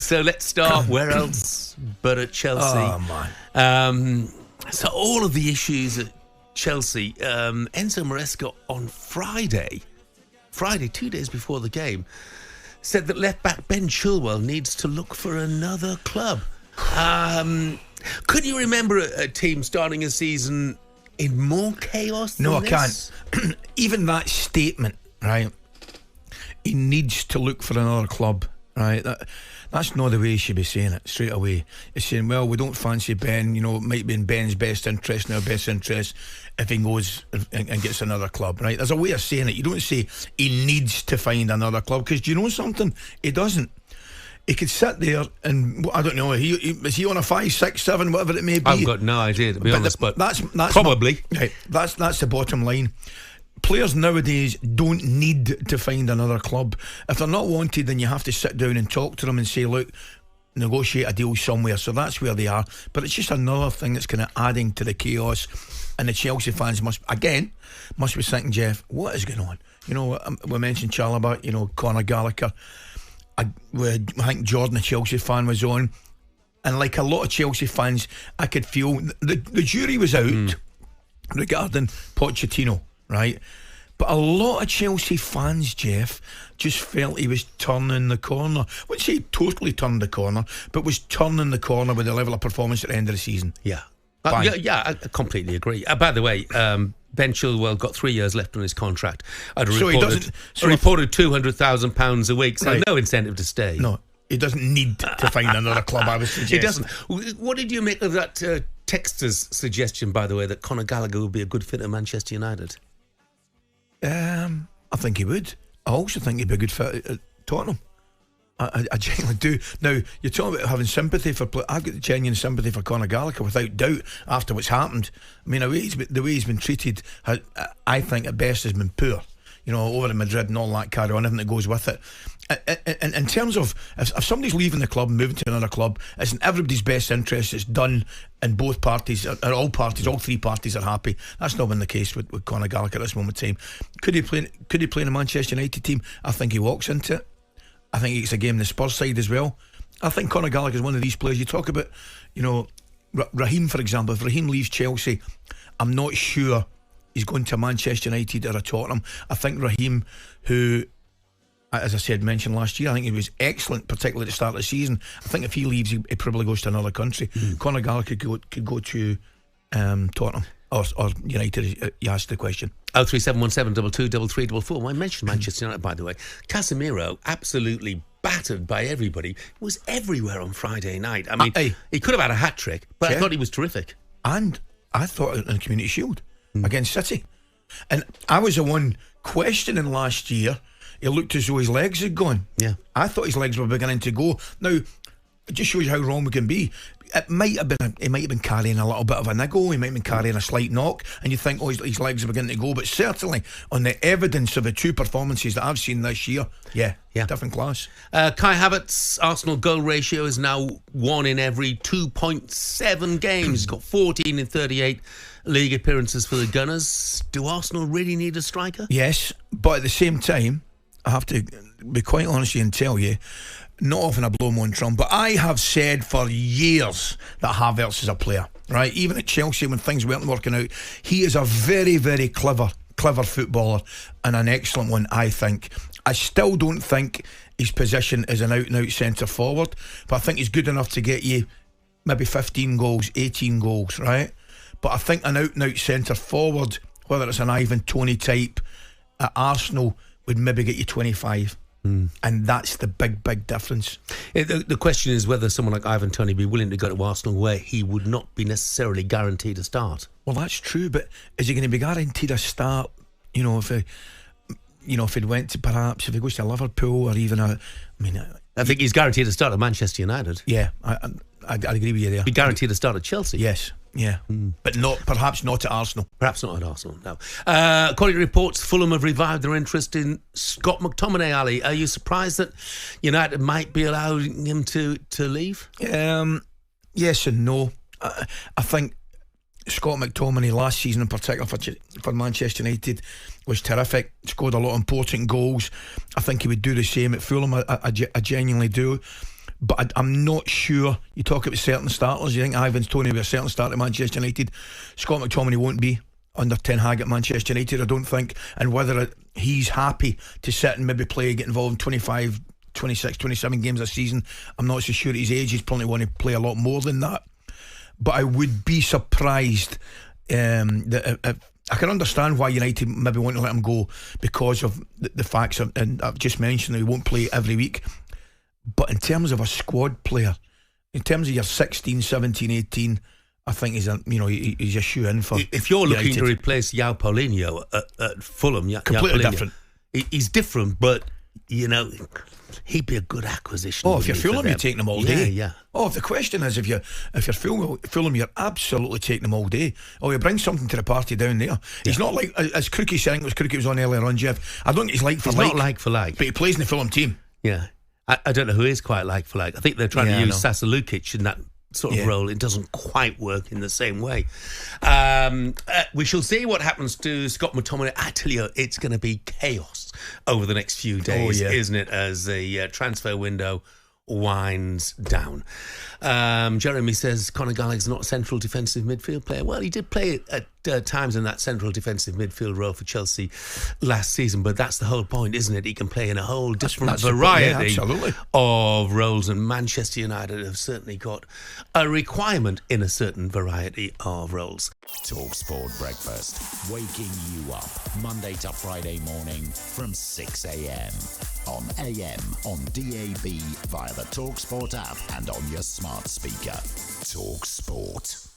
So let's start where else but at Chelsea. Oh, man. So all of the issues at Chelsea, Enzo Maresca on Friday, 2 days before the game, said that left-back Ben Chilwell needs to look for another club. Could you remember a team starting a season in more chaos than No, I this? can't. Even that statement, right? He needs to look for another club, right? That's not the way he should be saying it straight away. He's saying, well, we don't fancy Ben, it might be in Ben's best interest and our best interest if he goes and gets another club, right? There's a way of saying it. You don't say he needs to find another club, because do you know something? He doesn't. He could sit there and, I don't know, is he on a 5, 6, 7, whatever it may be? I've got no idea, to be honest, but that's probably. Right, that's the bottom line. Players nowadays don't need to find another club. If they're not wanted, then you have to sit down and talk to them and say, look, negotiate a deal somewhere. So that's where they are. But it's just another thing that's kind of adding to the chaos. And the Chelsea fans must be thinking, Jeff, what is going on? We mentioned Chalobah, Conor Gallagher. I think Jordan, the Chelsea fan, was on. And like a lot of Chelsea fans, I could feel the jury was out regarding Pochettino. Right, but a lot of Chelsea fans, Jeff, just felt he was turning the corner. I wouldn't say he totally turned the corner, but was turning the corner with the level of performance at the end of the season. Yeah, I completely agree. By the way, Ben Chilwell got 3 years left on his contract. Reported £200,000 a week, so right. No incentive to stay. No, he doesn't need to find another club, I would suggest. He doesn't. What did you make of that texter's suggestion, by the way, that Conor Gallagher would be a good fit at Manchester United? I think he would. I also think he'd be a good fit at Tottenham. I genuinely do. Now, you're talking about having sympathy for. I've got genuine sympathy for Conor Gallagher, without doubt, after what's happened. I mean, the way he's been treated, I think at best has been poor. Over in Madrid and all that carry on, everything that goes with it. And in terms of if somebody's leaving the club and moving to another club, it's in everybody's best interest. It's done, and both parties, or all three parties are happy. That's not been the case with Conor Gallagher at this moment in time. Could he play in a Manchester United team? I think he walks into it. I think it's a game on the Spurs side as well. I think Conor Gallagher is one of these players. You talk about, Raheem, for example. If Raheem leaves Chelsea, I'm not sure he's going to Manchester United or a Tottenham. I think Raheem, who, as I said, mentioned last year, I think he was excellent, particularly at the start of the season. I think if he leaves, he probably goes to another country. Conor Gallagher could go to Tottenham or United. You asked the question. 03717223344. I mentioned Manchester United, by the way. Casemiro, absolutely battered by everybody, was everywhere on Friday night. I mean, he could have had a hat trick, but I thought he was terrific. And I thought in the Community Shield against City. And I was the one questioning last year. He looked as though his legs had gone. Yeah, I thought his legs were beginning to go. Now, it just shows you how wrong we can be. He might have been carrying a little bit of a niggle. He might have been carrying a slight knock, and you think, his legs are beginning to go. But certainly, on the evidence of the two performances that I've seen this year, yeah, different class. Kai Havertz's Arsenal goal ratio is now 1 in every 2.7 games. He's got 14 in 38 league appearances for the Gunners. Do Arsenal really need a striker? Yes, but at the same time, I have to be quite honest and tell you, not often I blow my own drum, but I have said for years that Havertz is a player, right? Even at Chelsea, when things weren't working out, he is a very, very clever footballer, and an excellent one, I think. I still don't think his position is an out-and-out centre forward, but I think he's good enough to get you maybe 15 goals, 18 goals, right? But I think an out-and-out centre forward, whether it's an Ivan Toney type at Arsenal, would maybe get you 25. And that's the big difference. The question is whether someone like Ivan Toney be willing to go to Arsenal where he would not be necessarily guaranteed a start. Well, that's true, but is he going to be guaranteed a start? If he went to, perhaps if he goes to Liverpool or even I think he's guaranteed a start at Manchester United. Yeah, I agree with you there. Be guaranteed a start at Chelsea. Yes. Yeah, but perhaps not at Arsenal. Perhaps not at Arsenal, no. According to reports, Fulham have revived their interest in Scott McTominay, Ali. Are you surprised that United might be allowing him to leave? Yes and no. I think Scott McTominay last season in particular for Manchester United was terrific. Scored a lot of important goals. I think he would do the same at Fulham. I genuinely do. But I'm not sure. You talk about certain starters. You think Ivan Toney will be a certain starter at Manchester United. Scott McTominay won't be under Ten Hag at Manchester United, I don't think. And whether he's happy to sit and maybe play, get involved in 25, 26, 27 games a season, I'm not so sure at his age. He's probably want to play a lot more than that. But I would be surprised that I can understand why United maybe want to let him go because of the facts and I've just mentioned that he won't play every week. But in terms of a squad player, in terms of your 16, 17, 18, I think he's a shoe-in for If you're looking United to replace João Paulinho at Fulham, completely different. He's different, but he'd be a good acquisition. If you're Fulham, you're taking him all day. Yeah. If the question is if you're Fulham, you're absolutely taking him all day. You bring something to the party down there. He's not like as Crookie saying, was Crookie was on earlier on, Jeff. I don't think he's like for he's like. Not like for like, but he plays in the Fulham team. Yeah, I don't know who is quite like for like. I think they're trying to use Sasa Lukic in that sort of role. It doesn't quite work in the same way. We shall see what happens to Scott McTominay. I tell you, it's going to be chaos over the next few days, isn't it, as the transfer window winds down. Jeremy says Conor Gallagher's not a central defensive midfield player. Well, he did play at times in that central defensive midfield role for Chelsea last season, but that's the whole point, isn't it? He can play in a whole different variety of roles, and Manchester United have certainly got a requirement in a certain variety of roles. talkSPORT Breakfast, waking you up Monday to Friday morning from 6 a.m. on AM, on DAB, via the talkSPORT app and on your smart speaker. talkSPORT.